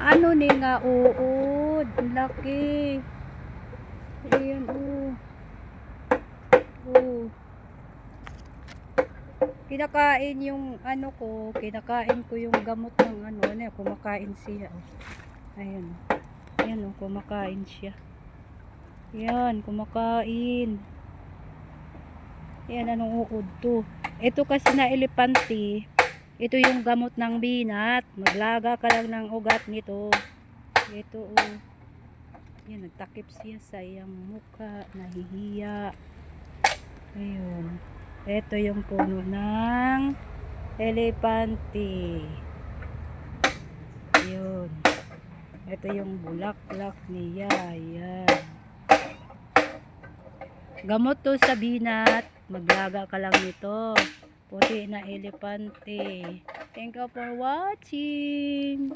Ano ni nga uod, laki. Ayan oh. Kinakain yung ano ko, kinakain ko yung gamot ng ano, kumakain siya. Ayan. Ayan oh, kumakain siya. Ayan, kumakain. Ayan, anong uod to? Ito kasi na elepante. Ito yung gamot ng binat. Maglaga ka lang ng ugat nito. Ito oh. Ayan, nagtakip siya sa iyang mukha. Nahihiya. Ayun. Ito yung puno ng elepante. Ayun. Ito yung bulaklak niya. Ayan. Gamot to sa binat. Maglaga ka lang nito. Puti na elepante. Thank you for watching.